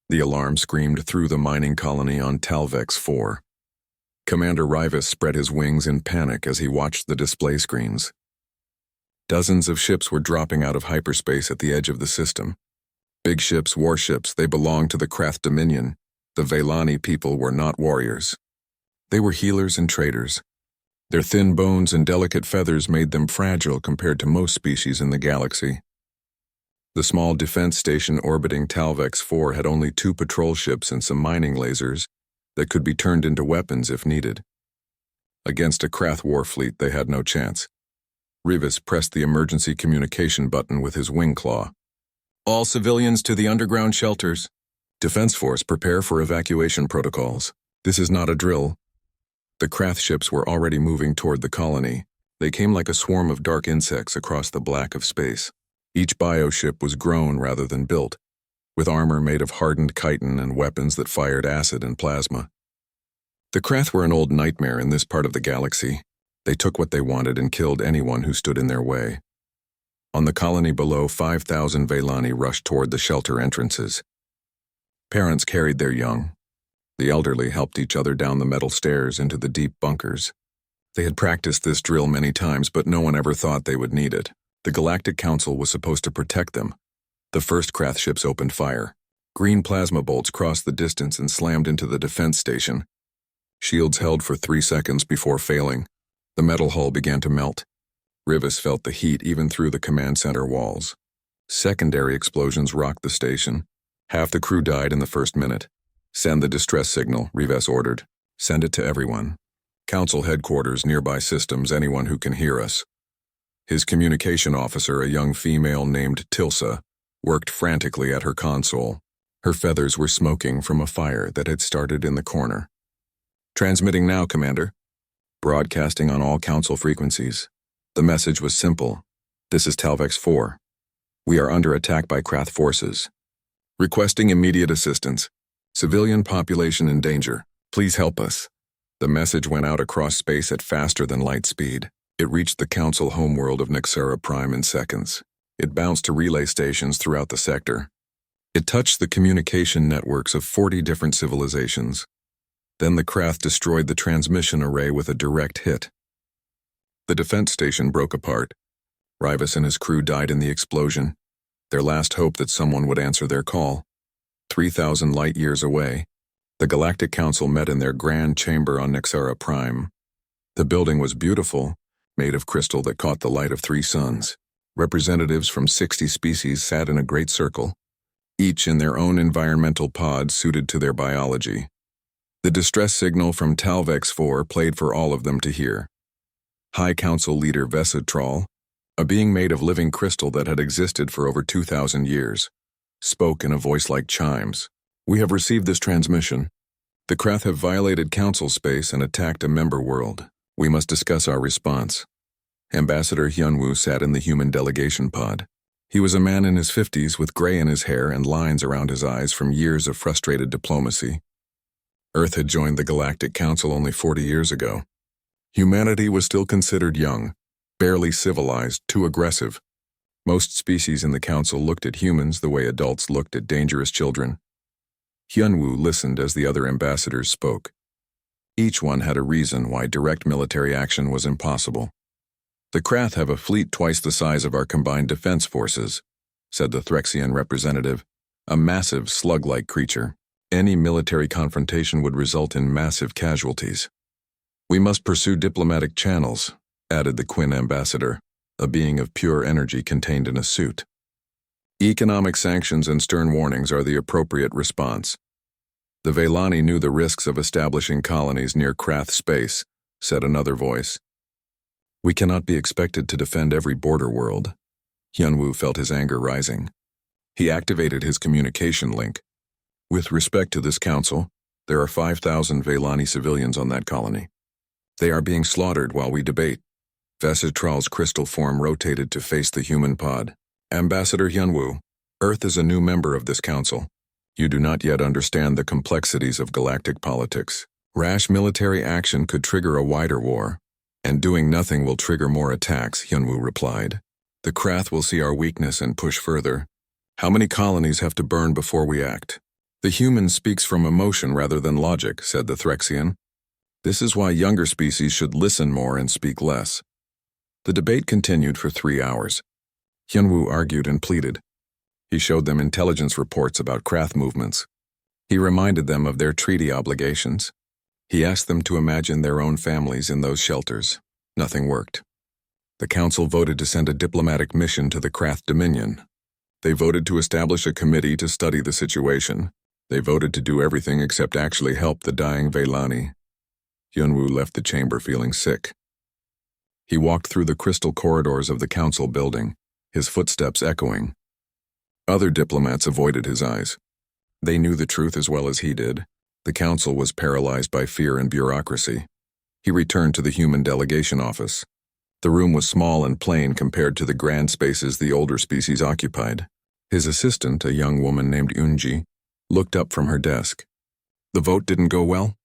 The alarm screamed through the mining colony on Talvex 4. Commander Rivas spread his wings in panic as he watched the display screens. Dozens of ships were dropping out of hyperspace at the edge of the system. Big ships, warships, they belonged to the Krath Dominion. The Velani people were not warriors. They were healers and traders. Their thin bones and delicate feathers made them fragile compared to most species in the galaxy. The small defense station orbiting Talvex 4 had only 2 patrol ships and some mining lasers that could be turned into weapons if needed. Against a Krath war fleet, they had no chance. Rivas pressed the emergency communication button with his wing claw. All civilians to the underground shelters. Defense Force, prepare for evacuation protocols. This is not a drill. The Krath ships were already moving toward the colony. They came like a swarm of dark insects across the black of space. Each bioship was grown rather than built, with armor made of hardened chitin and weapons that fired acid and plasma. The Krath were an old nightmare in this part of the galaxy. They took what they wanted and killed anyone who stood in their way. On the colony below, 5,000 Velani rushed toward the shelter entrances. Parents carried their young. The elderly helped each other down the metal stairs into the deep bunkers. They had practiced this drill many times, but no one ever thought they would need it. The Galactic Council was supposed to protect them. The first Krath ships opened fire. Green plasma bolts crossed the distance and slammed into the defense station. Shields held for 3 seconds before failing. The metal hull began to melt. Rivas felt the heat even through the command center walls. Secondary explosions rocked the station. Half the crew died in the first minute. Send the distress signal, Rivas ordered. Send it to everyone. Council headquarters, nearby systems, anyone who can hear us. His communication officer, a young female named Tilsa, worked frantically at her console. Her feathers were smoking from a fire that had started in the corner. Transmitting now, Commander. Broadcasting on all Council frequencies. The message was simple. This is Talvex 4. We are under attack by Krath forces. Requesting immediate assistance. Civilian population in danger. Please help us. The message went out across space at faster than light speed. It reached the Council homeworld of Nexera Prime in seconds. It bounced to relay stations throughout the sector. It touched the communication networks of 40 different civilizations. Then the Krath destroyed the transmission array with a direct hit. The defense station broke apart. Rivas and his crew died in the explosion, their last hope that someone would answer their call. 3,000 light-years away, the Galactic Council met in their grand chamber on Nexera Prime. The building was beautiful, made of crystal that caught the light of 3 suns. Representatives from 60 species sat in a great circle, each in their own environmental pod suited to their biology. The distress signal from Talvex 4 played for all of them to hear. High Council leader Vesitral, a being made of living crystal that had existed for over 2,000 years, spoke in a voice like chimes. We have received this transmission. The Krath have violated Council space and attacked a member world. We must discuss our response. Ambassador Hyunwoo sat in the human delegation pod. He was a man in his 50s with gray in his hair and lines around his eyes from years of frustrated diplomacy. Earth had joined the Galactic Council only 40 years ago. Humanity was still considered young, barely civilized, too aggressive. Most species in the Council looked at humans the way adults looked at dangerous children. Hyunwoo listened as the other ambassadors spoke. Each one had a reason why direct military action was impossible. The Krath have a fleet twice the size of our combined defense forces, said the Threxian representative, a massive slug-like creature. Any military confrontation would result in massive casualties. We must pursue diplomatic channels, added the Quinn ambassador, a being of pure energy contained in a suit. Economic sanctions and stern warnings are the appropriate response. The Velani knew the risks of establishing colonies near Krath space, said another voice. We cannot be expected to defend every border world. Hyunwoo felt his anger rising. He activated his communication link. With respect to this council, there are 5,000 Velani civilians on that colony. They are being slaughtered while we debate. Vesitral's crystal form rotated to face the human pod. Ambassador Hyunwoo, Earth is a new member of this council. You do not yet understand the complexities of galactic politics. Rash military action could trigger a wider war, and doing nothing will trigger more attacks, Hyunwoo replied. The Krath will see our weakness and push further. How many colonies have to burn before we act? The human speaks from emotion rather than logic, said the Threxian. This is why younger species should listen more and speak less. The debate continued for 3 hours. Hyunwoo argued and pleaded. He showed them intelligence reports about craft movements. He reminded them of their treaty obligations. He asked them to imagine their own families in those shelters. Nothing worked. The council voted to send a diplomatic mission to the Krath Dominion. They voted to establish a committee to study the situation. They voted to do everything except actually help the dying Veilani. Hyunwoo left the chamber feeling sick. He walked through the crystal corridors of the council building, his footsteps echoing. Other diplomats avoided his eyes. They knew the truth as well as he did. The council was paralyzed by fear and bureaucracy. He returned to the human delegation office. The room was small and plain compared to the grand spaces the older species occupied. His assistant, a young woman named Unji, looked up from her desk. The vote didn't go well?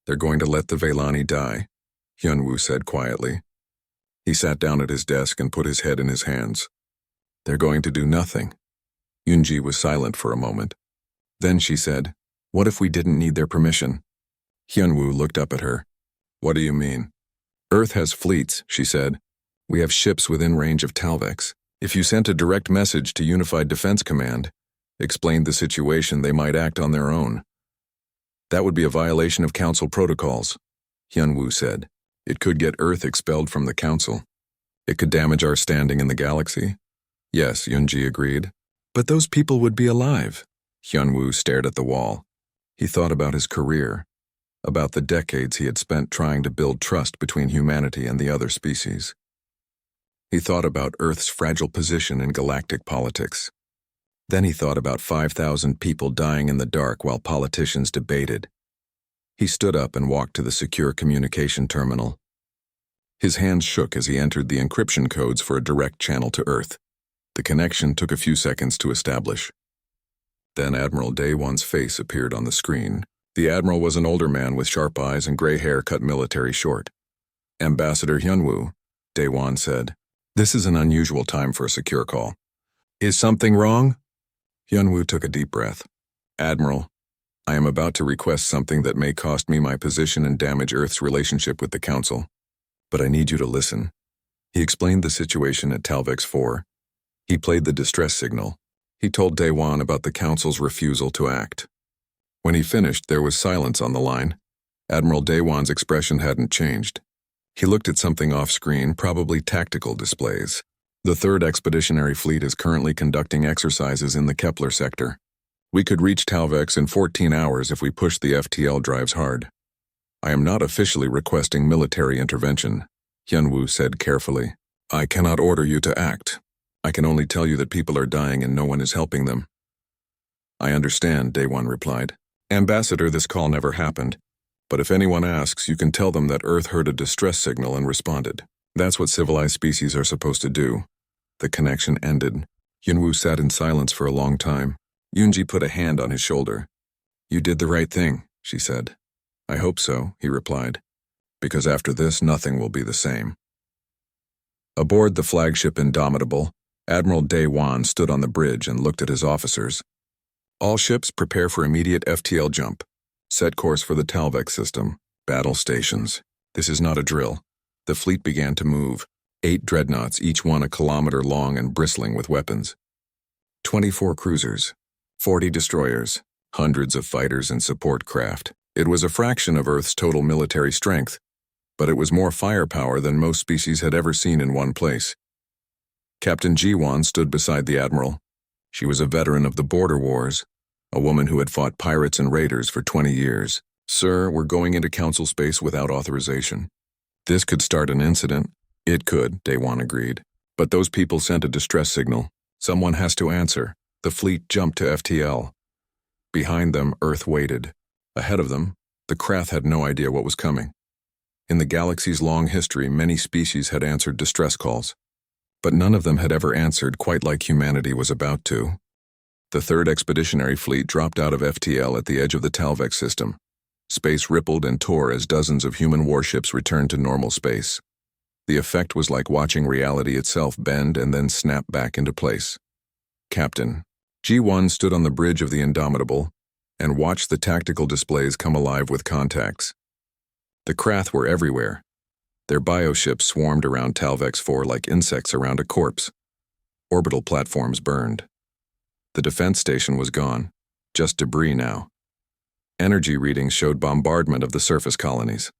They're going to let the Veilani die, Hyunwoo said quietly. He sat down at his desk and put his head in his hands. They're going to do nothing. Unji was silent for a moment. Then she said, "What if we didn't need their permission?" Hyunwoo looked up at her. "What do you mean?" "Earth has fleets," she said. "We have ships within range of Talvex. If you sent a direct message to Unified Defense Command, explained the situation, they might act on their own. That would be a violation of Council protocols," Hyunwoo said. "It could get Earth expelled from the Council. It could damage our standing in the galaxy." "Yes," Yunji agreed. "But those people would be alive." Hyunwoo stared at the wall. He thought about his career, about the decades he had spent trying to build trust between humanity and the other species. He thought about Earth's fragile position in galactic politics. Then he thought about 5,000 people dying in the dark while politicians debated. He stood up and walked to the secure communication terminal. His hands shook as he entered the encryption codes for a direct channel to Earth. The connection took a few seconds to establish. Then Admiral Daewon's face appeared on the screen. The Admiral was an older man with sharp eyes and gray hair cut military short. "Ambassador Hyunwoo," Daewon said. "This is an unusual time for a secure call." "Is something wrong?" Hyunwoo took a deep breath. "Admiral, I am about to request something that may cost me my position and damage Earth's relationship with the Council. But I need you to listen." He explained the situation at Talvex 4. He played the distress signal. He told Daewon about the Council's refusal to act. When he finished, there was silence on the line. Admiral Daewon's expression hadn't changed. He looked at something off-screen, probably tactical displays. "The 3rd Expeditionary Fleet is currently conducting exercises in the Kepler sector. We could reach Talvex in 14 hours if we push the FTL drives hard. I am not officially requesting military intervention," Hyunwoo said carefully. "I cannot order you to act. I can only tell you that people are dying and no one is helping them." "I understand," Daewon replied. "Ambassador, this call never happened. But if anyone asks, you can tell them that Earth heard a distress signal and responded. That's what civilized species are supposed to do." The connection ended. Hyunwoo sat in silence for a long time. Yunji put a hand on his shoulder. "You did the right thing," she said. "I hope so," he replied. "Because after this, nothing will be the same." Aboard the flagship Indomitable, Admiral Daewon stood on the bridge and looked at his officers. "All ships prepare for immediate FTL jump. Set course for the Talvex system. Battle stations. This is not a drill." The fleet began to move. 8 dreadnoughts, each one a kilometer long and bristling with weapons. 24 cruisers. 40 destroyers. Hundreds of fighters and support craft. It was a fraction of Earth's total military strength, but it was more firepower than most species had ever seen in one place. Captain Jiwon stood beside the Admiral. She was a veteran of the border wars, a woman who had fought pirates and raiders for 20 years. "Sir, we're going into Council space without authorization." "This could start an incident." "It could," Daewon agreed. "But those people sent a distress signal. Someone has to answer." The fleet jumped to FTL. Behind them, Earth waited. Ahead of them, the Krath had no idea what was coming. In the galaxy's long history, many species had answered distress calls, but none of them had ever answered quite like humanity was about to. The 3rd Expeditionary Fleet dropped out of FTL at the edge of the Talvex system. Space rippled and tore as dozens of human warships returned to normal space. The effect was like watching reality itself bend and then snap back into place. Captain G1 stood on the bridge of the Indomitable, and watched the tactical displays come alive with contacts. The Krath were everywhere. Their bioships swarmed around Talvex 4 like insects around a corpse. Orbital platforms burned. The defense station was gone, just debris now. Energy readings showed bombardment of the surface colonies.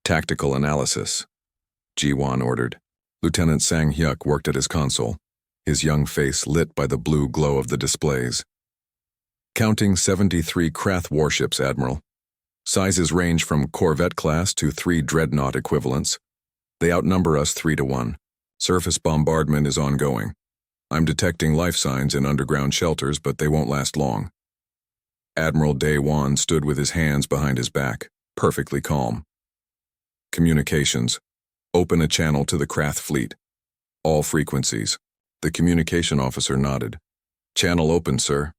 Tactical analysis, Ji-Wan ordered. Lieutenant Sang-hyuk worked at his console, his young face lit by the blue glow of the displays. Counting 73 Krath warships, Admiral. Sizes range from corvette class to 3 dreadnought equivalents. They outnumber us 3-1. Surface bombardment is ongoing. I'm detecting life signs in underground shelters, but they won't last long. Admiral Dae-Won stood with his hands behind his back, perfectly calm. Communications. Open a channel to the Krath fleet. All frequencies. The communication officer nodded. Channel open, sir.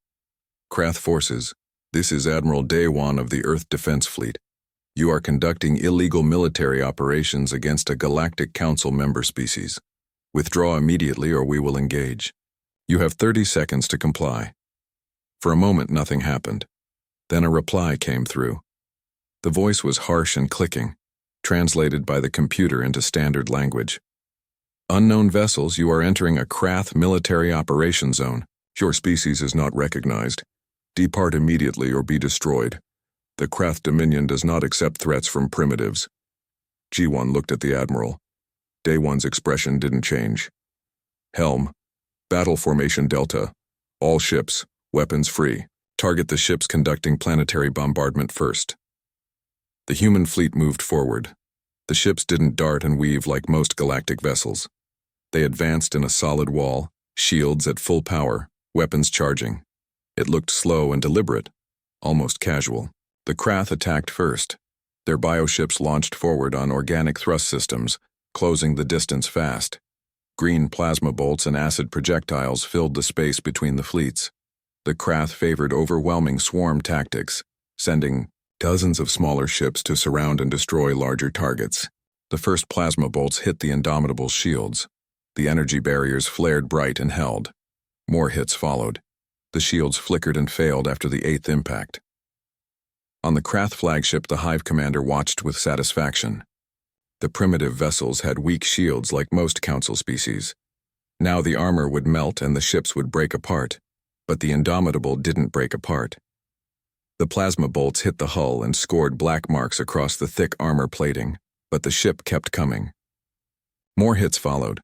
Krath forces. This is Admiral Dae-Won of the Earth Defense Fleet. You are conducting illegal military operations against a Galactic Council member species. Withdraw immediately or we will engage. You have 30 seconds to comply. For a moment, nothing happened. Then a reply came through. The voice was harsh and clicking, translated by the computer into standard language. Unknown vessels, you are entering a Krath military operation zone. Your species is not recognized. Depart immediately or be destroyed. The Krath Dominion does not accept threats from primitives. Ji-Won looked at the Admiral. Dae-Won's expression didn't change. Helm. Battle Formation Delta. All ships. Weapons free. Target the ships conducting planetary bombardment first. The human fleet moved forward. The ships didn't dart and weave like most galactic vessels. They advanced in a solid wall, shields at full power, weapons charging. It looked slow and deliberate, almost casual. The Krath attacked first. Their bioships launched forward on organic thrust systems, closing the distance fast. Green plasma bolts and acid projectiles filled the space between the fleets. The Krath favored overwhelming swarm tactics, sending dozens of smaller ships to surround and destroy larger targets. The first plasma bolts hit the Indomitable's shields. The energy barriers flared bright and held. More hits followed. The shields flickered and failed after the 8th impact. On the Krath flagship, the Hive commander watched with satisfaction. The primitive vessels had weak shields like most Council species. Now the armor would melt and the ships would break apart, but the Indomitable didn't break apart. The plasma bolts hit the hull and scored black marks across the thick armor plating, but the ship kept coming. More hits followed.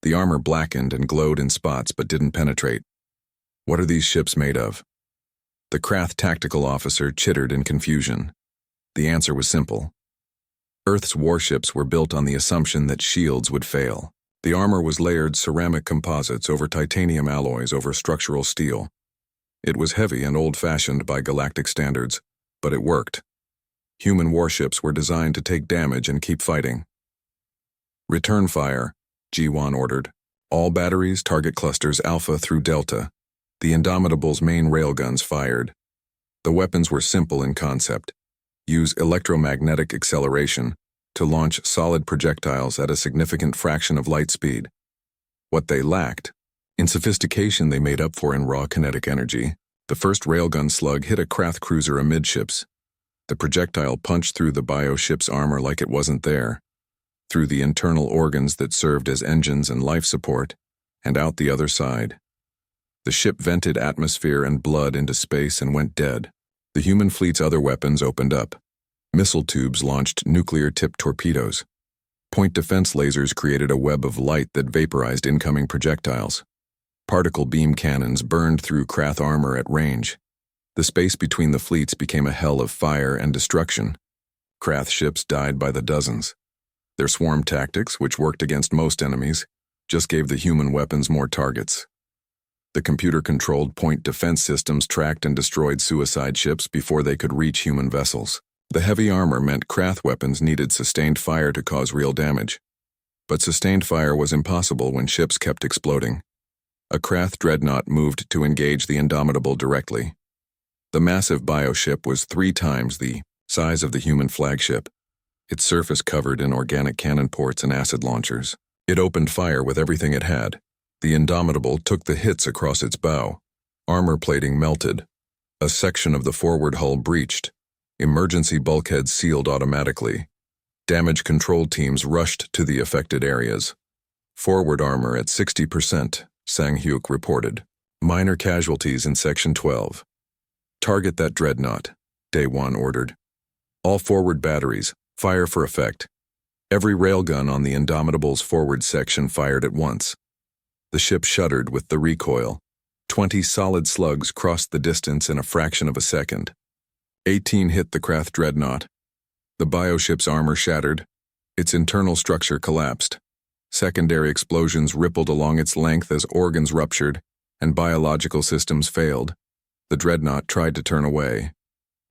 The armor blackened and glowed in spots but didn't penetrate. What are these ships made of? The Krath tactical officer chittered in confusion. The answer was simple. Earth's warships were built on the assumption that shields would fail. The armor was layered ceramic composites over titanium alloys over structural steel. It was heavy and old-fashioned by galactic standards, but it worked. Human warships were designed to take damage and keep fighting. Return fire, Ji-Wan ordered. All batteries target clusters Alpha through Delta. The Indomitable's main railguns fired. The weapons were simple in concept. Use electromagnetic acceleration to launch solid projectiles at a significant fraction of light speed. What they lacked, in sophistication they made up for in raw kinetic energy. The first railgun slug hit a Krath cruiser amidships. The projectile punched through the bioship's armor like it wasn't there, through the internal organs that served as engines and life support, and out the other side. The ship vented atmosphere and blood into space and went dead. The human fleet's other weapons opened up. Missile tubes launched nuclear-tipped torpedoes. Point defense lasers created a web of light that vaporized incoming projectiles. Particle beam cannons burned through Krath armor at range. The space between the fleets became a hell of fire and destruction. Krath ships died by the dozens. Their swarm tactics, which worked against most enemies, just gave the human weapons more targets. The computer-controlled point defense systems tracked and destroyed suicide ships before they could reach human vessels. The heavy armor meant Krath weapons needed sustained fire to cause real damage. But sustained fire was impossible when ships kept exploding. A Krath dreadnought moved to engage the Indomitable directly. The massive bioship was 3 times the size of the human flagship, its surface covered in organic cannon ports and acid launchers. It opened fire with everything it had. The Indomitable took the hits across its bow. Armor plating melted. A section of the forward hull breached. Emergency bulkheads sealed automatically. Damage control teams rushed to the affected areas. Forward armor at 60%, Sang-hyuk reported. Minor casualties in Section 12. Target that dreadnought, Daewon ordered. All forward batteries, fire for effect. Every railgun on the Indomitable's forward section fired at once. The ship shuddered with the recoil. 20 solid slugs crossed the distance in a fraction of a second. 18 hit the Krath dreadnought. The bioship's armor shattered. Its internal structure collapsed. Secondary explosions rippled along its length as organs ruptured, and biological systems failed. The dreadnought tried to turn away.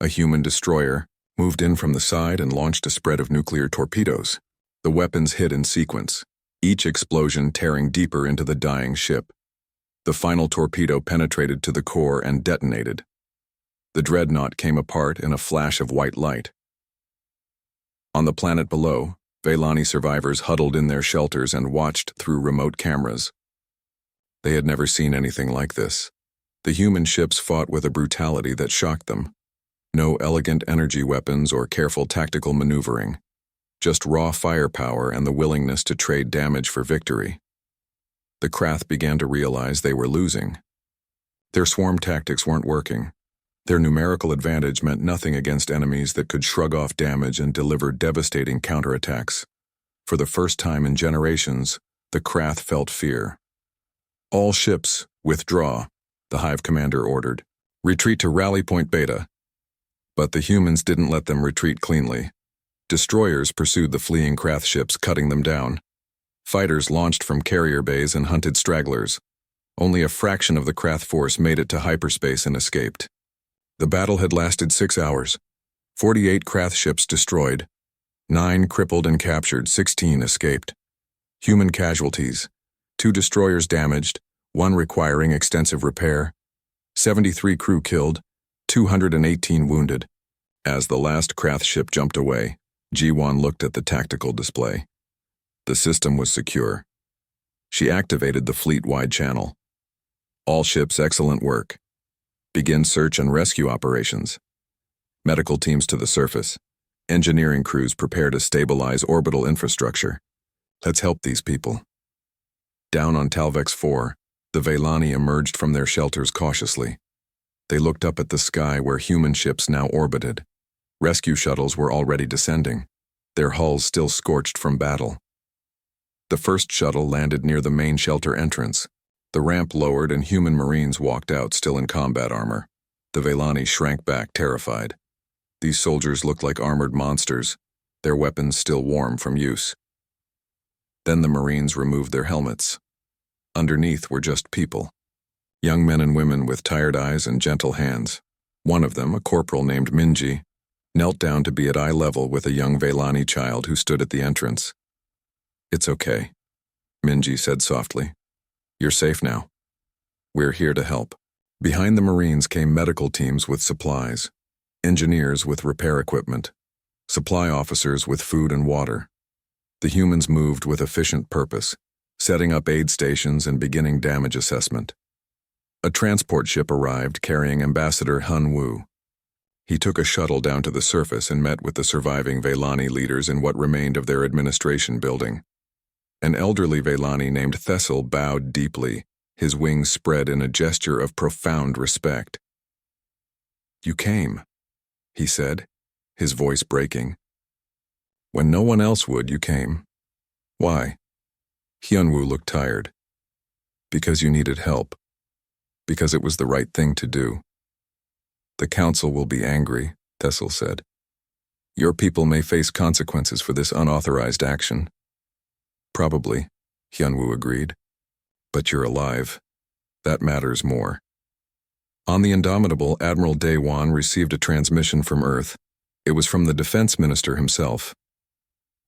A human destroyer moved in from the side and launched a spread of nuclear torpedoes. The weapons hit in sequence, each explosion tearing deeper into the dying ship. The final torpedo penetrated to the core and detonated. The dreadnought came apart in a flash of white light. On the planet below, Vaylani survivors huddled in their shelters and watched through remote cameras. They had never seen anything like this. The human ships fought with a brutality that shocked them. No elegant energy weapons or careful tactical maneuvering. Just raw firepower and the willingness to trade damage for victory. The Krath began to realize they were losing. Their swarm tactics weren't working. Their numerical advantage meant nothing against enemies that could shrug off damage and deliver devastating counterattacks. For the first time in generations, the Krath felt fear. All ships, withdraw, the Hive commander ordered. Retreat to Rally Point Beta. But the humans didn't let them retreat cleanly. Destroyers pursued the fleeing Krath ships, cutting them down. Fighters launched from carrier bays and hunted stragglers. Only a fraction of the Krath force made it to hyperspace and escaped. The battle had lasted 6 hours. 48 Krath ships destroyed. 9 crippled and captured, 16 escaped. Human casualties: 2 destroyers damaged, 1 requiring extensive repair. 73 crew killed, 218 wounded. As the last Krath ship jumped away, Ji-won looked at the tactical display. The system was secure. She activated the fleet-wide channel. All ships, excellent work. Begin search and rescue operations. Medical teams to the surface. Engineering crews prepare to stabilize orbital infrastructure. Let's help these people. Down on Talvex 4, the Vaylani emerged from their shelters cautiously. They looked up at the sky where human ships now orbited. Rescue shuttles were already descending, their hulls still scorched from battle. The first shuttle landed near the main shelter entrance. The ramp lowered and human Marines walked out, still in combat armor. The Vaylani shrank back, terrified. These soldiers looked like armored monsters, their weapons still warm from use. Then the Marines removed their helmets. Underneath were just people. Young men and women with tired eyes and gentle hands. One of them, a corporal named Minji, knelt down to be at eye level with a young Vaylani child who stood at the entrance. "It's okay," Minji said softly. "You're safe now. We're here to help." Behind the Marines came medical teams with supplies, engineers with repair equipment, supply officers with food and water. The humans moved with efficient purpose, setting up aid stations and beginning damage assessment. A transport ship arrived carrying Ambassador Hun Woo. He took a shuttle down to the surface and met with the surviving Vaylani leaders in what remained of their administration building. An elderly Vaylani named Thessel bowed deeply, his wings spread in a gesture of profound respect. "You came," he said, his voice breaking. "When no one else would, you came. Why?" Hyunwoo looked tired. "Because you needed help. Because it was the right thing to do." "The council will be angry," Thessel said. "Your people may face consequences for this unauthorized action." "Probably," Hyunwoo agreed. "But you're alive. That matters more." On the Indomitable, Admiral Daewon received a transmission from Earth. It was from the Defense Minister himself.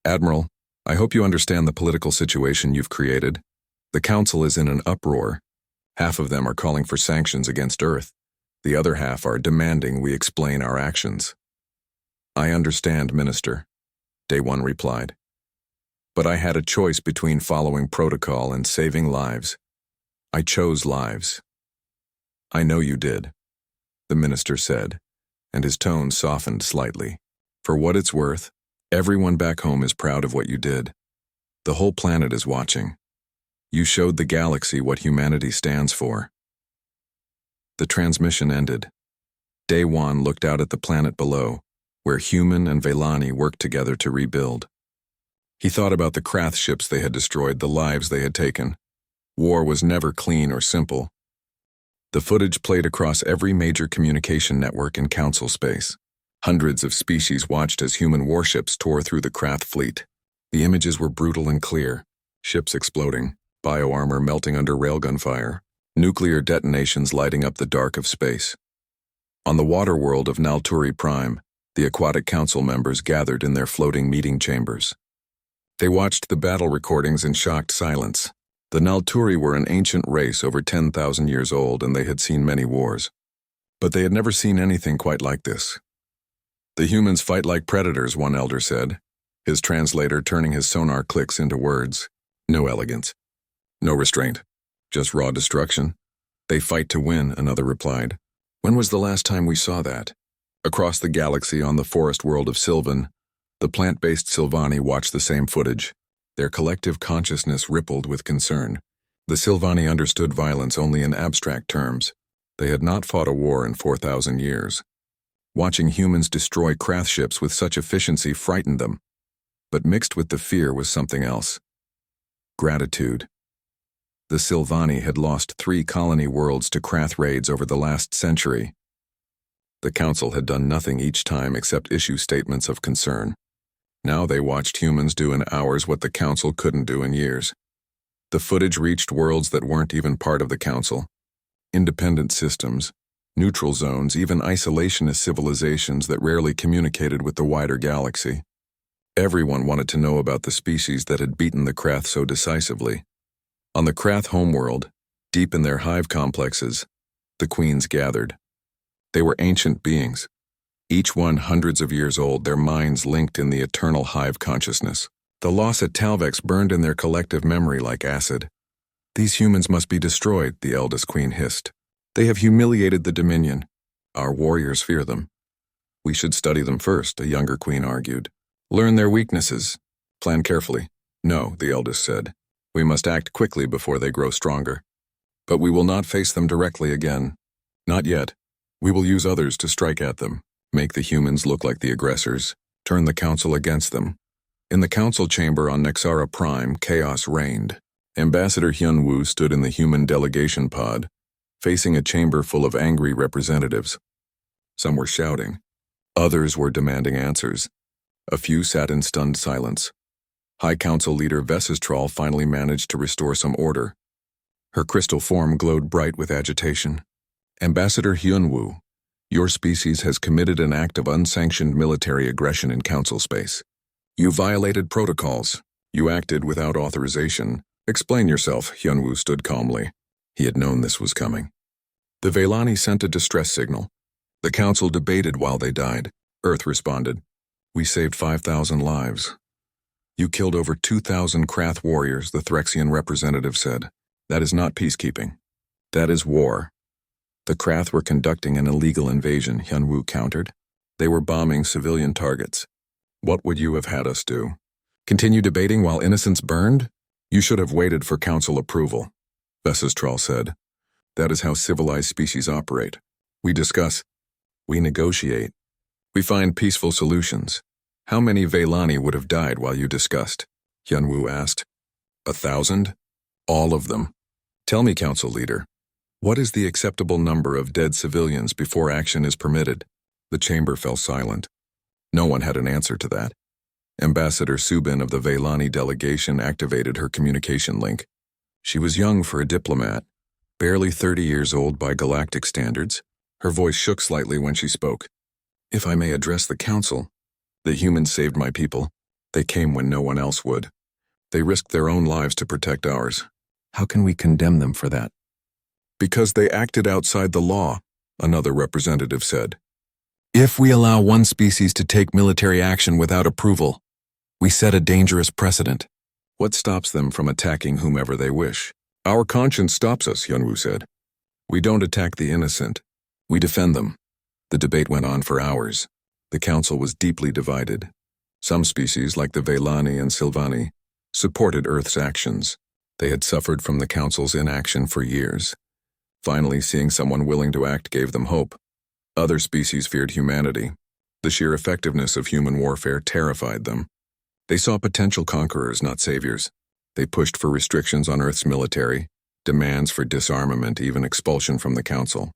"Admiral, I hope you understand the political situation you've created. The Council is in an uproar. Half of them are calling for sanctions against Earth. The other half are demanding we explain our actions." "I understand, Minister," Daewon replied. "But I had a choice between following protocol and saving lives. I chose lives." "I know you did. the minister said, and his tone softened slightly. For what it's worth, everyone back home is proud of what you did. The whole planet is watching. You showed the galaxy what humanity stands for. The transmission ended. Daewon looked out at the planet below, where human and Velani worked together to rebuild. He thought about the Krath ships they had destroyed, the lives they had taken. War was never clean or simple. The footage played across every major communication network in Council space. Hundreds of species watched as human warships tore through the Krath fleet. The images were brutal and clear. Ships exploding, bioarmor melting under railgun fire, nuclear detonations lighting up the dark of space. On the water world of Nalturi Prime, the Aquatic Council members gathered in their floating meeting chambers. They watched the battle recordings in shocked silence. The Nalturi were an ancient race over 10,000 years old, and they had seen many wars. But they had never seen anything quite like this. The humans fight like predators, one elder said, his translator turning his sonar clicks into words. No elegance. No restraint. Just raw destruction. They fight to win, another replied. When was the last time we saw that? Across the galaxy on the forest world of Sylvan, the plant-based Sylvani watched the same footage. Their collective consciousness rippled with concern. The Sylvani understood violence only in abstract terms. They had not fought a war in 4,000 years. Watching humans destroy Krath ships with such efficiency frightened them. But mixed with the fear was something else. Gratitude. The Sylvani had lost 3 colony worlds to Krath raids over the last century. The Council had done nothing each time except issue statements of concern. Now they watched humans do in hours what the Council couldn't do in years. The footage reached worlds that weren't even part of the Council. Independent systems, neutral zones, even isolationist civilizations that rarely communicated with the wider galaxy. Everyone wanted to know about the species that had beaten the Krath so decisively. On the Krath homeworld, deep in their hive complexes, the queens gathered. They were ancient beings, each one hundreds of years old, their minds linked in the eternal hive consciousness. The loss at Talvex burned in their collective memory like acid. These humans must be destroyed, the eldest queen hissed. They have humiliated the Dominion. Our warriors fear them. We should study them first, a younger queen argued. Learn their weaknesses. Plan carefully. No, the eldest said. We must act quickly before they grow stronger. But we will not face them directly again. Not yet. We will use others to strike at them, make the humans look like the aggressors, turn the Council against them. In the Council chamber on Nexara Prime, chaos reigned. Ambassador Hyunwoo stood in the human delegation pod, facing a chamber full of angry representatives. Some were shouting. Others were demanding answers. A few sat in stunned silence. High Council leader Vesistral finally managed to restore some order. Her crystal form glowed bright with agitation. Ambassador Hyunwoo, your species has committed an act of unsanctioned military aggression in Council space. You violated protocols. You acted without authorization. Explain yourself, Hyunwoo stood calmly. He had known this was coming. The Velani sent a distress signal. The Council debated while they died. Earth responded. We saved 5,000 lives. You killed over 2,000 Krath warriors, the Threxian representative said. That is not peacekeeping. That is war. The Krath were conducting an illegal invasion, Hyunwoo countered. They were bombing civilian targets. What would you have had us do? Continue debating while innocents burned? You should have waited for Council approval, Vesistral said. That is how civilized species operate. We discuss. We negotiate. We find peaceful solutions. How many Velani would have died while you discussed? Hyunwoo asked. 1,000? All of them. Tell me, Council leader, what is the acceptable number of dead civilians before action is permitted? The chamber fell silent. No one had an answer to that. Ambassador Subin of the Velani delegation activated her communication link. She was young for a diplomat, barely 30 years old by galactic standards. Her voice shook slightly when she spoke. If I may address the Council, the humans saved my people. They came when no one else would. They risked their own lives to protect ours. How can we condemn them for that? Because they acted outside the law, another representative said. If we allow one species to take military action without approval, we set a dangerous precedent. What stops them from attacking whomever they wish? Our conscience stops us, Hyunwoo said. We don't attack the innocent. We defend them. The debate went on for hours. The council was deeply divided. Some species, like the Velani and Silvani, supported Earth's actions. They had suffered from the council's inaction for years. Finally, seeing someone willing to act gave them hope. Other species feared humanity. The sheer effectiveness of human warfare terrified them. They saw potential conquerors, not saviors. They pushed for restrictions on Earth's military, demands for disarmament, even expulsion from the council.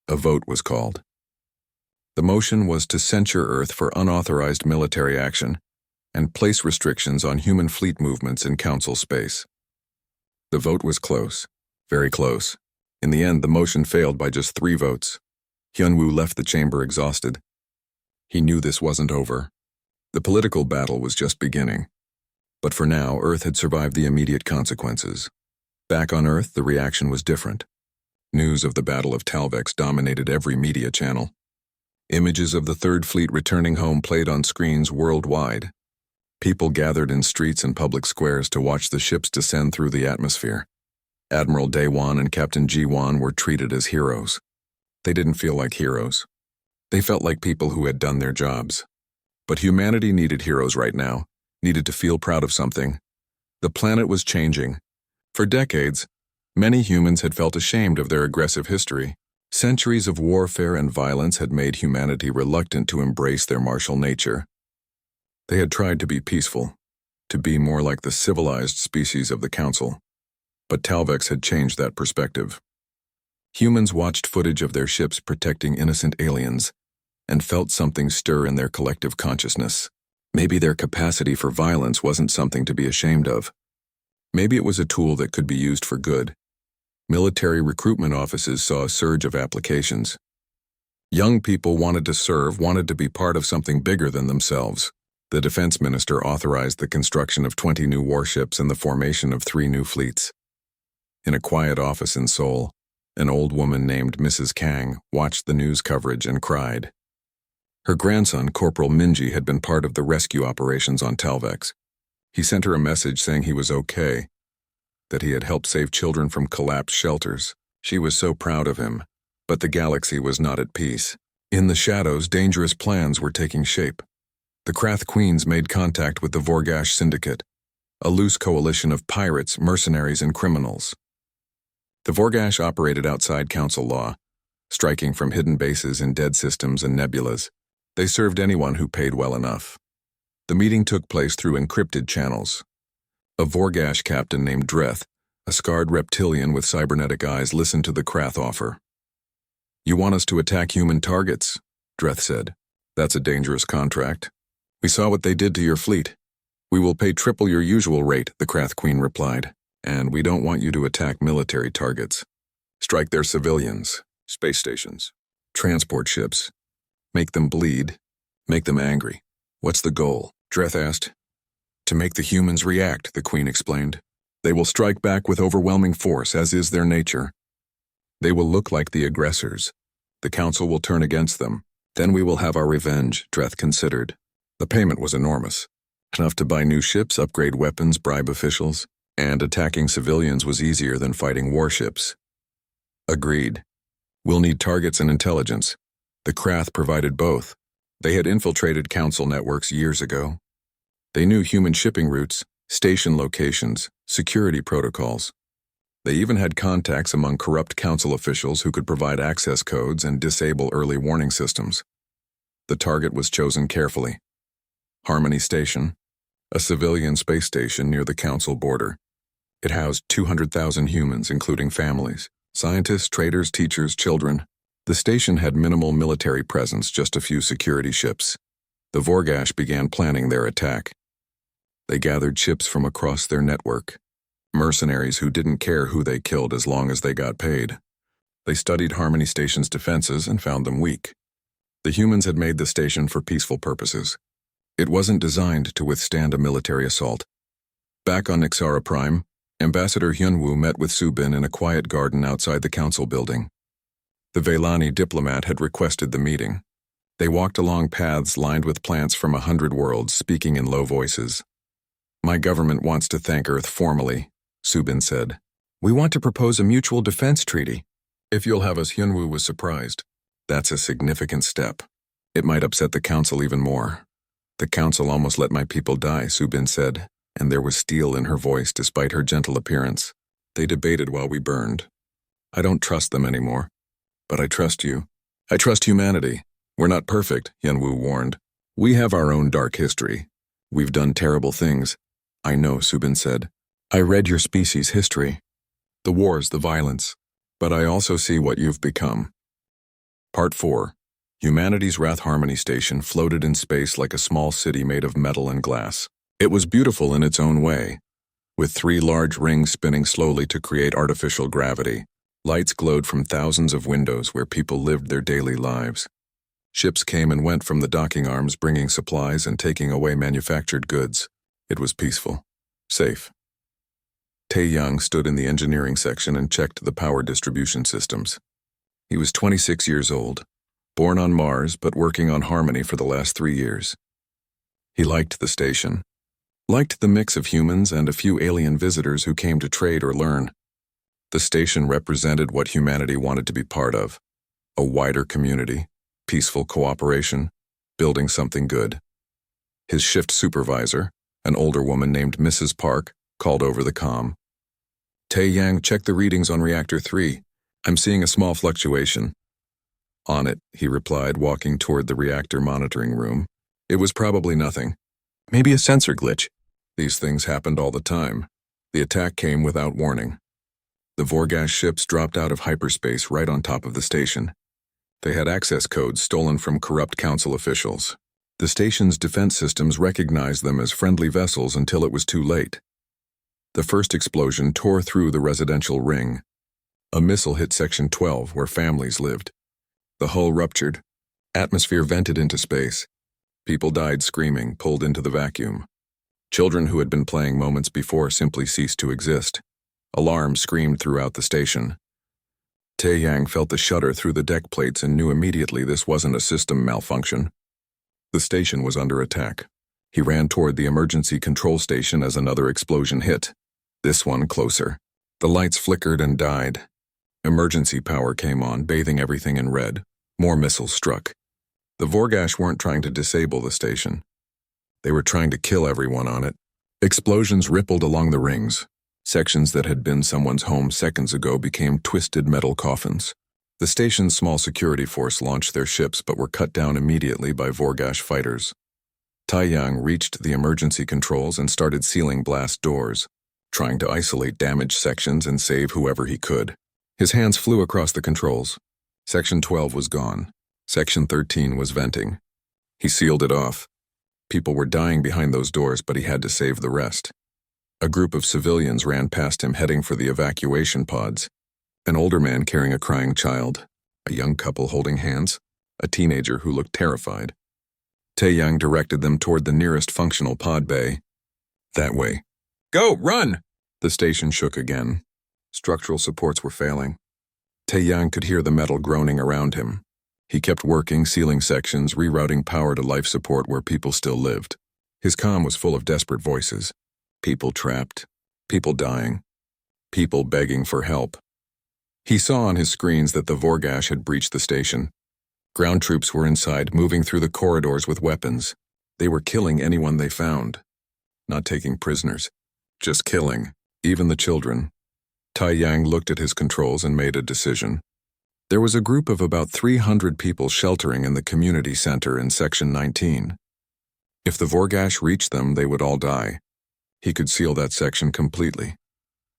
A vote was called. The motion was to censure Earth for unauthorized military action and place restrictions on human fleet movements in council space. The vote was close, very close. In the end, the motion failed by just 3 votes. Hyunwoo left the chamber exhausted. He knew this wasn't over. The political battle was just beginning. But for now, Earth had survived the immediate consequences. Back on Earth, the reaction was different. News of the Battle of Talvex dominated every media channel. Images of the Third Fleet returning home played on screens worldwide. People gathered in streets and public squares to watch the ships descend through the atmosphere. Admiral Daewon and Captain Ji-won were treated as heroes. They didn't feel like heroes. They felt like people who had done their jobs. But humanity needed heroes right now, needed to feel proud of something. The planet was changing. For decades, many humans had felt ashamed of their aggressive history. Centuries of warfare and violence had made humanity reluctant to embrace their martial nature. They had tried to be peaceful, to be more like the civilized species of the Council. But Talvex had changed that perspective. Humans watched footage of their ships protecting innocent aliens and felt something stir in their collective consciousness. Maybe their capacity for violence wasn't something to be ashamed of. Maybe it was a tool that could be used for good. Military recruitment offices saw a surge of applications. Young people wanted to serve, wanted to be part of something bigger than themselves. The defense minister authorized the construction of 20 new warships and the formation of 3 new fleets. In a quiet office in Seoul, an old woman named Mrs. Kang watched the news coverage and cried. Her grandson, Corporal Minji, had been part of the rescue operations on Talvex. He sent her a message saying he was okay, that he had helped save children from collapsed shelters. She was so proud of him, but the galaxy was not at peace. In the shadows, dangerous plans were taking shape. The Krath Queens made contact with the Vorgash Syndicate, a loose coalition of pirates, mercenaries, and criminals. The Vorgash operated outside council law, striking from hidden bases in dead systems and nebulas. They served anyone who paid well enough. The meeting took place through encrypted channels. A Vorgash captain named Dreth, a scarred reptilian with cybernetic eyes, listened to the Krath offer. You want us to attack human targets? Dreth said. That's a dangerous contract. We saw what they did to your fleet. We will pay triple your usual rate, the Krath Queen replied. And we don't want you to attack military targets. Strike their civilians, space stations, transport ships. Make them bleed. Make them angry. What's the goal? Dreth asked. To make the humans react, the Queen explained. They will strike back with overwhelming force, as is their nature. They will look like the aggressors. The Council will turn against them. Then we will have our revenge, Dreth considered. The payment was enormous. Enough to buy new ships, upgrade weapons, bribe officials, and attacking civilians was easier than fighting warships. Agreed. We'll need targets and intelligence. The Krath provided both. They had infiltrated Council networks years ago. They knew human shipping routes, station locations, security protocols. They even had contacts among corrupt Council officials who could provide access codes and disable early warning systems. The target was chosen carefully. Harmony Station, a civilian space station near the Council border. It housed 200,000 humans, including families, scientists, traders, teachers, children. The station had minimal military presence, just a few security ships. The Vorgash began planning their attack. They gathered ships from across their network, mercenaries who didn't care who they killed as long as they got paid. They studied Harmony Station's defenses and found them weak. The humans had made the station for peaceful purposes. It wasn't designed to withstand a military assault. Back on Nixara Prime, Ambassador Hyunwoo met with Subin in a quiet garden outside the council building. The Velani diplomat had requested the meeting. They walked along paths lined with plants from 100 worlds, speaking in low voices. My government wants to thank Earth formally, Subin said. We want to propose a mutual defense treaty. If you'll have us, Hyunwoo was surprised. That's a significant step. It might upset the council even more. The council almost let my people die, Subin said, and there was steel in her voice despite her gentle appearance. They debated while we burned. I don't trust them anymore. But I trust you. I trust humanity. We're not perfect, Hyunwoo warned. We have our own dark history. We've done terrible things. I know, Subin said. I read your species' history. The wars, the violence. But I also see what you've become. Part 4. Humanity's Wrath Harmony Station floated in space like a small city made of metal and glass. It was beautiful in its own way, with 3 large rings spinning slowly to create artificial gravity. Lights glowed from thousands of windows where people lived their daily lives. Ships came and went from the docking arms, bringing supplies and taking away manufactured goods. It was peaceful, safe. Tae-young stood in the engineering section and checked the power distribution systems. He was 26 years old, born on Mars but working on Harmony for the last 3 years. He liked the station, liked the mix of humans and a few alien visitors who came to trade or learn. The station represented what humanity wanted to be part of: a wider community, peaceful cooperation, building something good. His shift supervisor, an older woman named Mrs. Park, called over the comm. Tae-yang, check the readings on Reactor 3. I'm seeing a small fluctuation. On it, he replied, walking toward the reactor monitoring room. It was probably nothing. Maybe a sensor glitch. These things happened all the time. The attack came without warning. The Vorgash ships dropped out of hyperspace right on top of the station. They had access codes stolen from corrupt council officials. The station's defense systems recognized them as friendly vessels until it was too late. The first explosion tore through the residential ring. A missile hit Section 12, where families lived. The hull ruptured. Atmosphere vented into space. People died screaming, pulled into the vacuum. Children who had been playing moments before simply ceased to exist. Alarms screamed throughout the station. Tae-yang felt the shudder through the deck plates and knew immediately this wasn't a system malfunction. The station was under attack. He ran toward the emergency control station as another explosion hit. This one closer. The lights flickered and died. Emergency power came on, bathing everything in red. More missiles struck. The Vorgash weren't trying to disable the station. They were trying to kill everyone on it. Explosions rippled along the rings. Sections that had been someone's home seconds ago became twisted metal coffins. The station's small security force launched their ships but were cut down immediately by Vorgash fighters. Tae-yang reached the emergency controls and started sealing blast doors, trying to isolate damaged sections and save whoever he could. His hands flew across the controls. Section 12 was gone. Section 13 was venting. He sealed it off. People were dying behind those doors, but he had to save the rest. A group of civilians ran past him heading for the evacuation pods. An older man carrying a crying child, a young couple holding hands, a teenager who looked terrified. Tae-young directed them toward the nearest functional pod bay. That way. Go, run! The station shook again. Structural supports were failing. Tae-young could hear the metal groaning around him. He kept working, sealing sections, rerouting power to life support where people still lived. His comm was full of desperate voices. People trapped. People dying. People begging for help. He saw on his screens that the Vorgash had breached the station. Ground troops were inside, moving through the corridors with weapons. They were killing anyone they found. Not taking prisoners. Just killing, even the children. Tae-yang looked at his controls and made a decision. There was a group of about 300 people sheltering in the community center in Section 19. If the Vorgash reached them, they would all die. He could seal that section completely.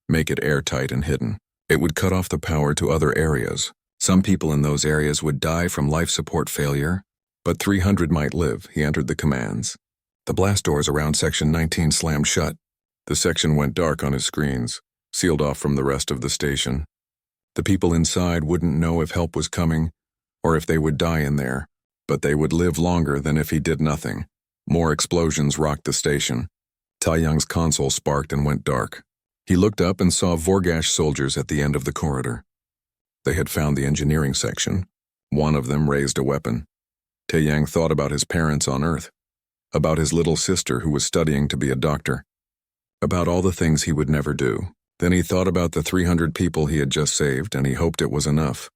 Make it airtight and hidden. It would cut off the power to other areas. Some people in those areas would die from life support failure, but 300 might live. He entered the commands. The blast doors around Section 19 slammed shut. The section went dark on his screens, sealed off from the rest of the station. The people inside wouldn't know if help was coming or if they would die in there, but they would live longer than if he did nothing. More explosions rocked the station. Tae-young's console sparked and went dark. He looked up and saw Vorgash soldiers at the end of the corridor. They had found the engineering section. One of them raised a weapon. Tae-yang thought about his parents on Earth, about his little sister who was studying to be a doctor, about all the things he would never do. Then he thought about the 300 people he had just saved, and he hoped it was enough.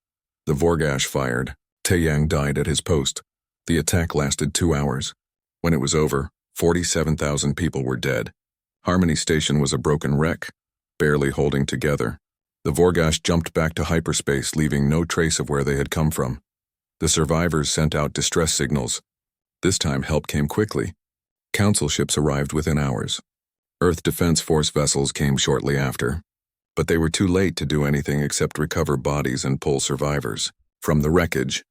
The Vorgash fired. Taeyang died at his post. The attack lasted 2 hours. When it was over, 47,000 people were dead. Harmony Station was a broken wreck, barely holding together. The Vorgash jumped back to hyperspace, leaving no trace of where they had come from. The survivors sent out distress signals. This time help came quickly. Council ships arrived within hours. Earth Defense Force vessels came shortly after. But they were too late to do anything except recover bodies and pull survivors from the wreckage.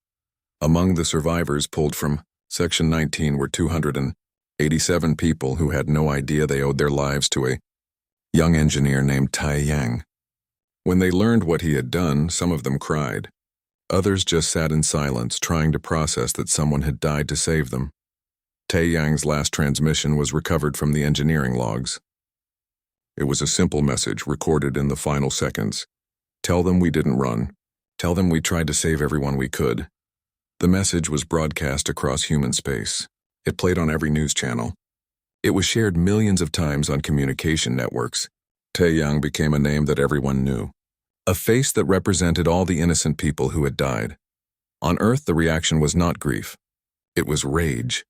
Among the survivors pulled from Section 19 were 287 people who had no idea they owed their lives to a young engineer named Taeyang. When they learned what he had done, some of them cried. Others just sat in silence, trying to process that someone had died to save them. Taeyang's last transmission was recovered from the engineering logs. It was a simple message recorded in the final seconds. Tell them we didn't run. Tell them we tried to save everyone we could. The message was broadcast across human space. It played on every news channel. It was shared millions of times on communication networks. Taeyang became a name that everyone knew. A face that represented all the innocent people who had died. On Earth, the reaction was not grief. It was rage.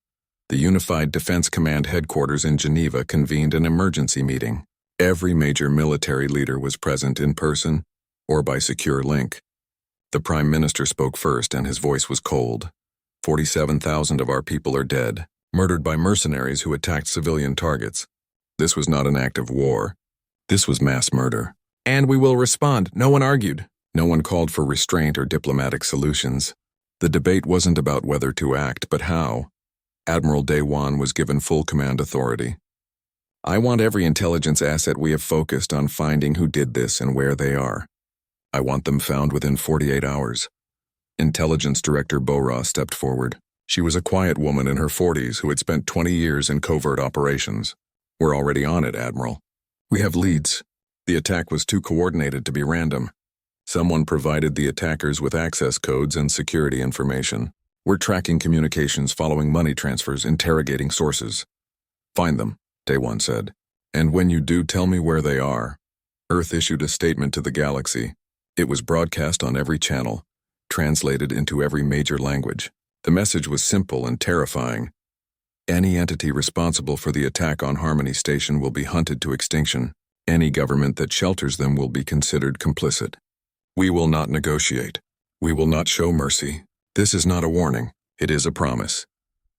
The Unified Defense Command headquarters in Geneva convened an emergency meeting. Every major military leader was present in person or by secure link. The Prime Minister spoke first, and his voice was cold. 47,000 of our people are dead, murdered by mercenaries who attacked civilian targets. This was not an act of war. This was mass murder. And we will respond. No one argued. No one called for restraint or diplomatic solutions. The debate wasn't about whether to act, but how. Admiral Daewon was given full command authority. I want every intelligence asset we have focused on finding who did this and where they are. I want them found within 48 hours. Intelligence Director Bora stepped forward. She was a quiet woman in her 40s who had spent 20 years in covert operations. We're already on it, Admiral. We have leads. The attack was too coordinated to be random. Someone provided the attackers with access codes and security information. We're tracking communications, following money transfers, interrogating sources. Find them, Daewon said. And when you do, tell me where they are. Earth issued a statement to the galaxy. It was broadcast on every channel, translated into every major language. The message was simple and terrifying. Any entity responsible for the attack on Harmony Station will be hunted to extinction. Any government that shelters them will be considered complicit. We will not negotiate. We will not show mercy. This is not a warning. It is a promise.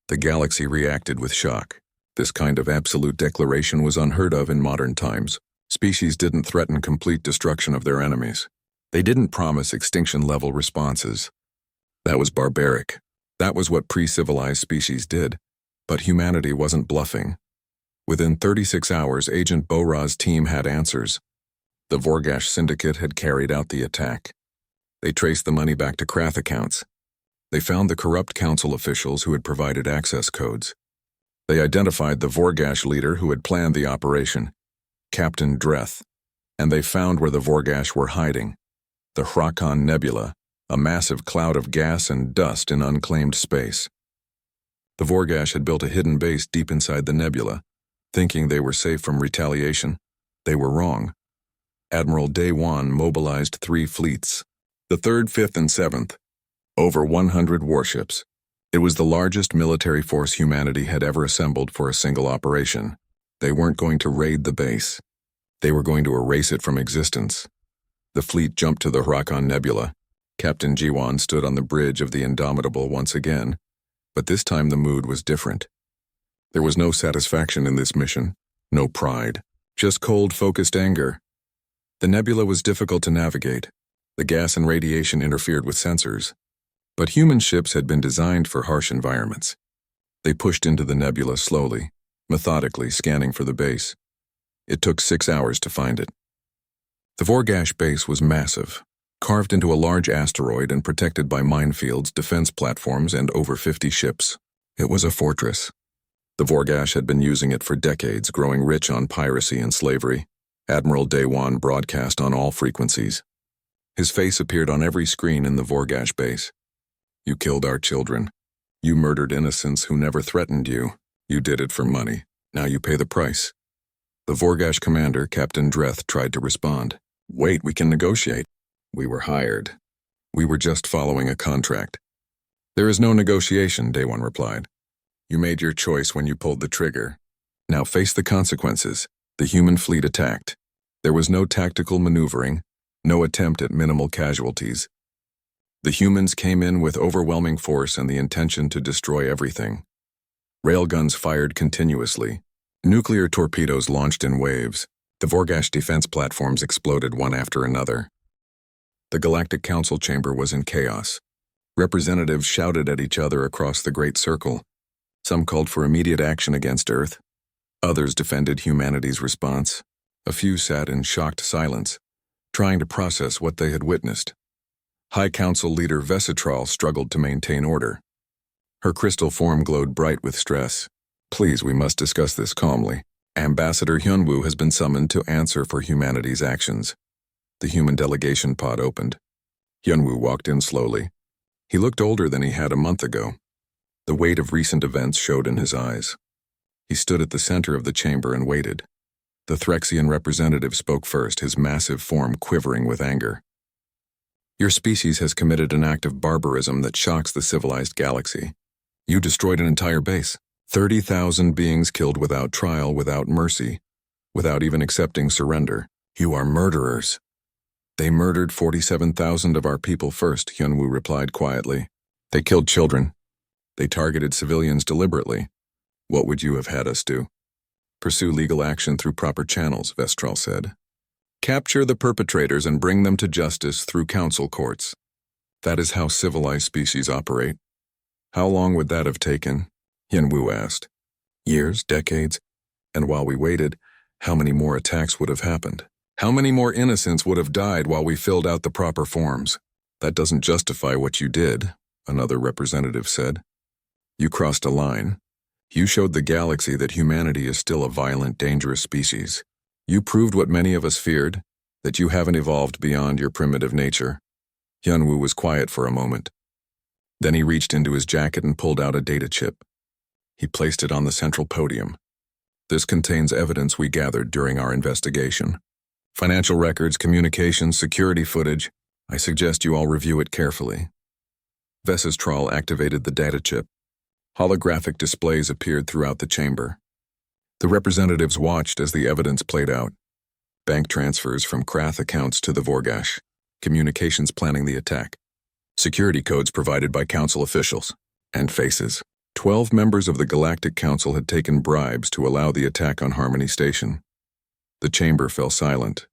The galaxy reacted with shock. This kind of absolute declaration was unheard of in modern times. Species didn't threaten complete destruction of their enemies. They didn't promise extinction-level responses. That was barbaric. That was what pre-civilized species did. But humanity wasn't bluffing. Within 36 hours, Agent Bora's team had answers. The Vorgash Syndicate had carried out the attack. They traced the money back to Krath accounts. They found the corrupt council officials who had provided access codes. They identified the Vorgash leader who had planned the operation, Captain Dreth, and they found where the Vorgash were hiding. The Hrakon Nebula, a massive cloud of gas and dust in unclaimed space. The Vorgash had built a hidden base deep inside the nebula, thinking they were safe from retaliation. They were wrong. Admiral Daewon mobilized 3 fleets, the 3rd, 5th, and 7th, over 100 warships. It was the largest military force humanity had ever assembled for a single operation. They weren't going to raid the base. They were going to erase it from existence. The fleet jumped to the Hrakon Nebula. Captain Jiwon stood on the bridge of the Indomitable once again, but this time the mood was different. There was no satisfaction in this mission, no pride, just cold, focused anger. The nebula was difficult to navigate. The gas and radiation interfered with sensors. But human ships had been designed for harsh environments. They pushed into the nebula slowly, methodically scanning for the base. It took 6 hours to find it. The Vorgash base was massive, carved into a large asteroid and protected by minefields, defense platforms, and over 50 ships. It was a fortress. The Vorgash had been using it for decades, growing rich on piracy and slavery. Admiral Daewon broadcast on all frequencies. His face appeared on every screen in the Vorgash base. You killed our children. You murdered innocents who never threatened you. You did it for money. Now you pay the price. The Vorgash commander, Captain Dreth, tried to respond. Wait, we can negotiate. We were hired. We were just following a contract. There is no negotiation, Day One replied. You made your choice when you pulled the trigger. Now face the consequences. The human fleet attacked. There was no tactical maneuvering, no attempt at minimal casualties. The humans came in with overwhelming force and the intention to destroy everything. Railguns fired continuously. Nuclear torpedoes launched in waves. The Vorgash defense platforms exploded one after another. The Galactic Council chamber was in chaos. Representatives shouted at each other across the Great Circle. Some called for immediate action against Earth. Others defended humanity's response. A few sat in shocked silence, trying to process what they had witnessed. High Council leader Vesitral struggled to maintain order. Her crystal form glowed bright with stress. Please, we must discuss this calmly. Ambassador Hyunwoo has been summoned to answer for humanity's actions. The human delegation pod opened. Hyunwoo walked in slowly. He looked older than he had a month ago. The weight of recent events showed in his eyes. He stood at the center of the chamber and waited. The Threxian representative spoke first, his massive form quivering with anger. Your species has committed an act of barbarism that shocks the civilized galaxy. You destroyed an entire base. 30,000 beings killed without trial, without mercy, without even accepting surrender. You are murderers. They murdered 47,000 of our people first, Hyunwoo replied quietly. They killed children. They targeted civilians deliberately. What would you have had us do? Pursue legal action through proper channels, Vestral said. Capture the perpetrators and bring them to justice through council courts. That is how civilized species operate. How long would that have taken? Hyunwoo asked. Years, decades, and while we waited, how many more attacks would have happened? How many more innocents would have died while we filled out the proper forms? That doesn't justify what you did, another representative said. You crossed a line. You showed the galaxy that humanity is still a violent, dangerous species. You proved what many of us feared, that you haven't evolved beyond your primitive nature. Hyunwoo was quiet for a moment. Then he reached into his jacket and pulled out a data chip. He placed it on the central podium. This contains evidence we gathered during our investigation. Financial records, communications, security footage. I suggest you all review it carefully. Vesistral activated the data chip. Holographic displays appeared throughout the chamber. The representatives watched as the evidence played out. Bank transfers from Krath accounts to the Vorgash. Communications planning the attack. Security codes provided by council officials. And faces. 12 members of the Galactic Council had taken bribes to allow the attack on Harmony Station. The chamber fell silent.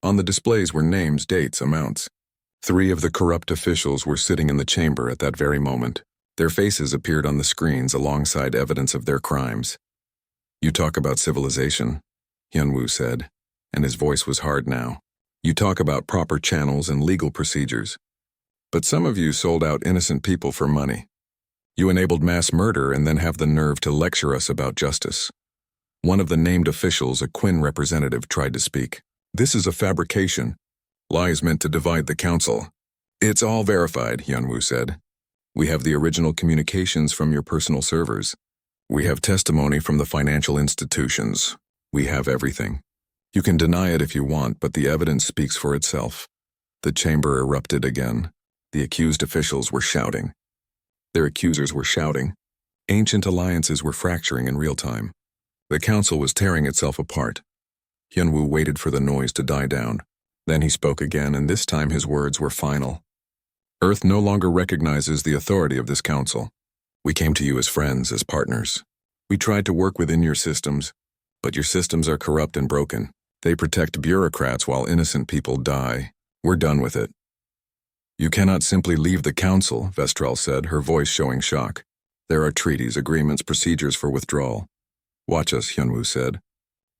On the displays were names, dates, amounts. 3 of the corrupt officials were sitting in the chamber at that very moment. Their faces appeared on the screens alongside evidence of their crimes. You talk about civilization, Hyunwoo said, and his voice was hard now. You talk about proper channels and legal procedures. But some of you sold out innocent people for money. You enabled mass murder and then have the nerve to lecture us about justice. One of the named officials, a Quinn representative, tried to speak. This is a fabrication. Lies meant to divide the council. It's all verified, Hyunwoo said. We have the original communications from your personal servers. We have testimony from the financial institutions. We have everything. You can deny it if you want, but the evidence speaks for itself. The chamber erupted again. The accused officials were shouting. Their accusers were shouting. Ancient alliances were fracturing in real time. The council was tearing itself apart. Hyunwoo waited for the noise to die down. Then he spoke again, and this time his words were final. Earth no longer recognizes the authority of this council. We came to you as friends, as partners. We tried to work within your systems, but your systems are corrupt and broken. They protect bureaucrats while innocent people die. We're done with it. You cannot simply leave the council, Vestral said, her voice showing shock. There are treaties, agreements, procedures for withdrawal. Watch us, Hyunwoo said.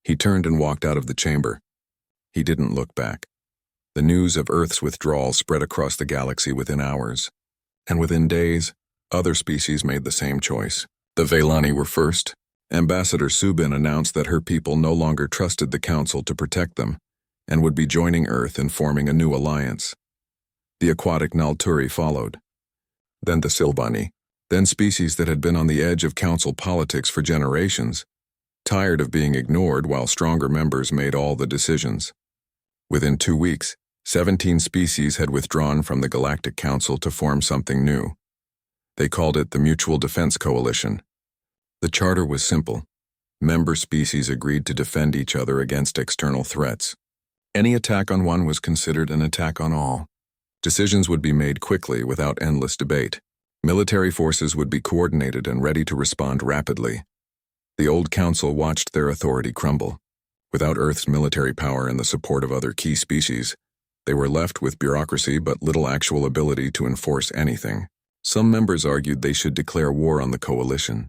He turned and walked out of the chamber. He didn't look back. The news of Earth's withdrawal spread across the galaxy within hours. And within days, other species made the same choice. The Veilani were first. Ambassador Subin announced that her people no longer trusted the council to protect them, and would be joining Earth and forming a new alliance. The aquatic Nalturi followed. Then the Silbani, then species that had been on the edge of council politics for generations. tired of being ignored while stronger members made all the decisions. Within 2 weeks, 17 species had withdrawn from the Galactic Council to form something new. They called it the Mutual Defense Coalition. The charter was simple. Member species agreed to defend each other against external threats. Any attack on one was considered an attack on all. Decisions would be made quickly without endless debate. Military forces would be coordinated and ready to respond rapidly. The old council watched their authority crumble. Without Earth's military power and the support of other key species, they were left with bureaucracy but little actual ability to enforce anything. Some members argued they should declare war on the coalition.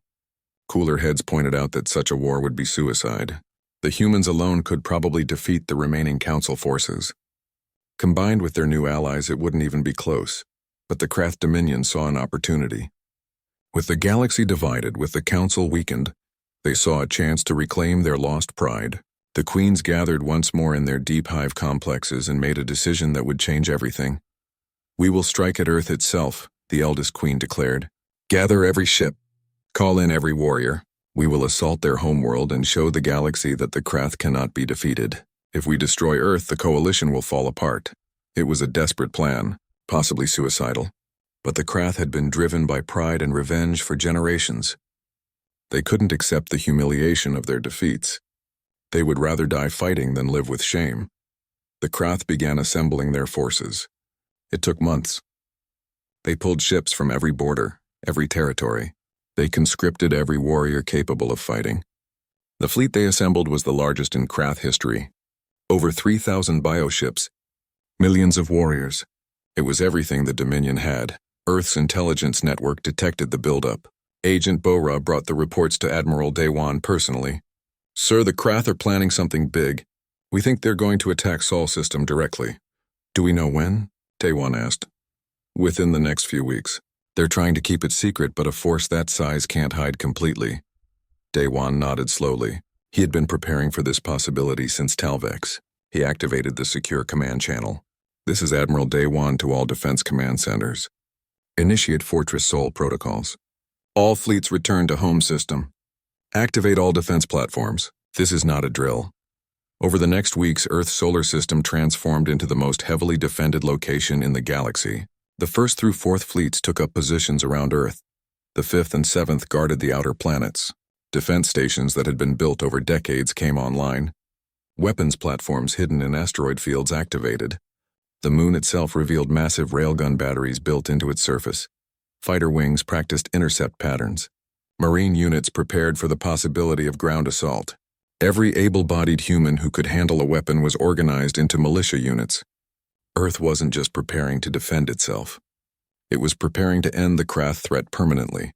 Cooler heads pointed out that such a war would be suicide. The humans alone could probably defeat the remaining council forces. Combined with their new allies, it wouldn't even be close. But the Krath Dominion saw an opportunity. With the galaxy divided, with the council weakened, they saw a chance to reclaim their lost pride. The queens gathered once more in their deep hive complexes and made a decision that would change everything. "We will strike at Earth itself," the eldest queen declared. "Gather every ship. Call in every warrior. We will assault their homeworld and show the galaxy that the Krath cannot be defeated. If we destroy Earth, the coalition will fall apart." It was a desperate plan, possibly suicidal. But the Krath had been driven by pride and revenge for generations. They couldn't accept the humiliation of their defeats. They would rather die fighting than live with shame. The Krath began assembling their forces. It took months. They pulled ships from every border, every territory. They conscripted every warrior capable of fighting. The fleet they assembled was the largest in Krath history. Over 3,000 bioships, millions of warriors. It was everything the Dominion had. Earth's intelligence network detected the buildup. Agent Bora brought the reports to Admiral Dewan personally. "Sir, the Krath are planning something big. We think they're going to attack Sol system directly." "Do we know when?" Dewan asked. "Within the next few weeks. They're trying to keep it secret, but a force that size can't hide completely." Dewan nodded slowly. He had been preparing for this possibility since Talvex. He activated the secure command channel. "This is Admiral Dewan to all defense command centers. Initiate Fortress Sol protocols. All fleets return to home system. Activate all defense platforms. This is not a drill." Over the next weeks, Earth's solar system transformed into the most heavily defended location in the galaxy. The 1st through 4th fleets took up positions around Earth. The 5th and 7th guarded the outer planets. Defense stations that had been built over decades came online. Weapons platforms hidden in asteroid fields activated. The moon itself revealed massive railgun batteries built into its surface. Fighter wings practiced intercept patterns. Marine units prepared for the possibility of ground assault. Every able-bodied human who could handle a weapon was organized into militia units. Earth wasn't just preparing to defend itself. It was preparing to end the Krath threat permanently.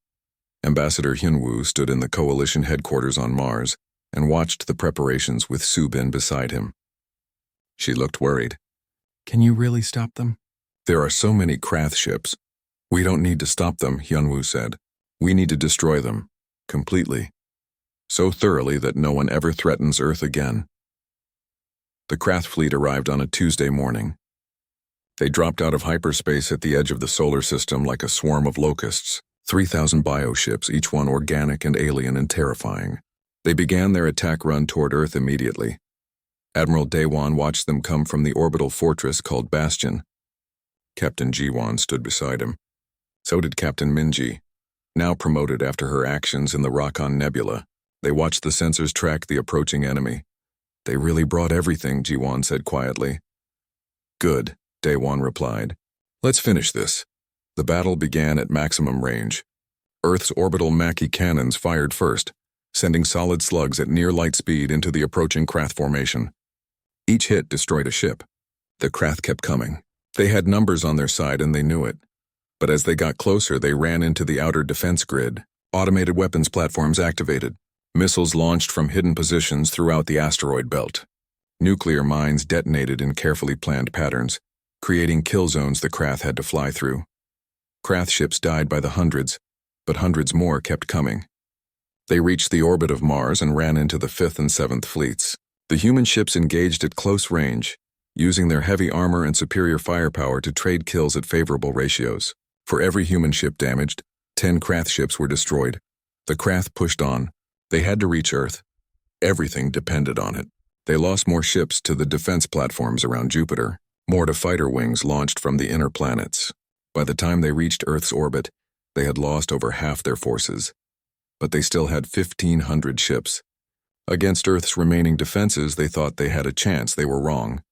Ambassador Hyunwoo stood in the coalition headquarters on Mars and watched the preparations with Subin beside him. She looked worried. "Can you really stop them?" "There are so many Krath ships. We don't need to stop them," Hyunwoo said. "We need to destroy them. Completely. So thoroughly that no one ever threatens Earth again." The Krath fleet arrived on a Tuesday morning. They dropped out of hyperspace at the edge of the solar system like a swarm of locusts. 3,000 bioships, each one organic and alien and terrifying. They began their attack run toward Earth immediately. Admiral Dewan watched them come from the orbital fortress called Bastion. Captain Jiwon stood beside him. So did Captain Minji, now promoted after her actions in the Rokon Nebula. They watched the sensors track the approaching enemy. "They really brought everything," Jiwon said quietly. "Good," Dewan replied. "Let's finish this." The battle began at maximum range. Earth's orbital Mackey cannons fired first, sending solid slugs at near light speed into the approaching Krath formation. Each hit destroyed a ship. The Krath kept coming. They had numbers on their side and they knew it. But as they got closer, they ran into the outer defense grid. Automated weapons platforms activated. Missiles launched from hidden positions throughout the asteroid belt. Nuclear mines detonated in carefully planned patterns, creating kill zones the Krath had to fly through. Krath ships died by the hundreds, but hundreds more kept coming. They reached the orbit of Mars and ran into the 5th and 7th fleets. The human ships engaged at close range, using their heavy armor and superior firepower to trade kills at favorable ratios. For every human ship damaged, 10 Krath ships were destroyed. The Krath pushed on. They had to reach Earth. Everything depended on it. They lost more ships to the defense platforms around Jupiter, more to fighter wings launched from the inner planets. By the time they reached Earth's orbit, they had lost over half their forces. But they still had 1,500 ships. Against Earth's remaining defenses, they thought they had a chance. They were wrong.